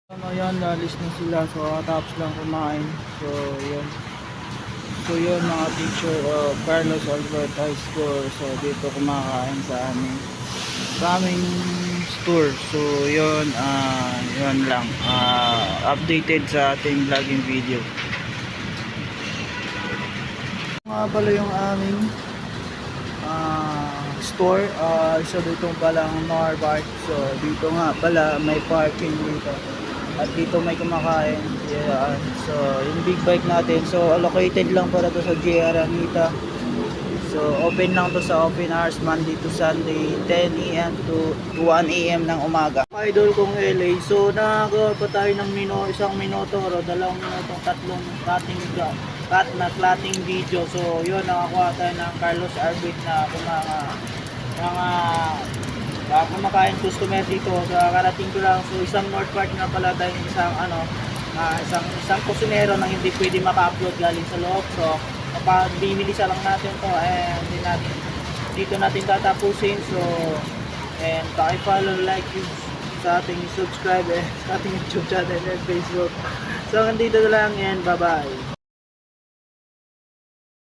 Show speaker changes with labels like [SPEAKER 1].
[SPEAKER 1] Ano yan, nalis na sila. So tapos lang kumain. So yun. So yun mga teacher Carlos Albert High School. So dito kumakain sa aming store. So yun, yun lang. Updated sa ating vlogging video. Nga pala yung aming store. So dito pala ang Norbark. So dito nga pala may parking dito. At dito may kumakain. Yeah. So yung big bike natin. So allocated lang para to sa JR Anita. So open lang to sa open hours Monday to Sunday 10 AM to 1 AM ng umaga. Idol kong LA. So nakagawa pa tayo ng isang minuto o 2 minutong tatlong cut na cutting video. So yun, nakakuha tayo ng Carlos Arbit na kumakain customer dito. So karating ko lang. So isang North Park na pala tayo, isang kusinero na hindi pwede maka-upload galing sa loob. So bimilisa lang natin to and dito natin tatapusin. So and paki-follow, like sa ating subscribe sa ating YouTube channel and Facebook. So nandito na lang and bye bye.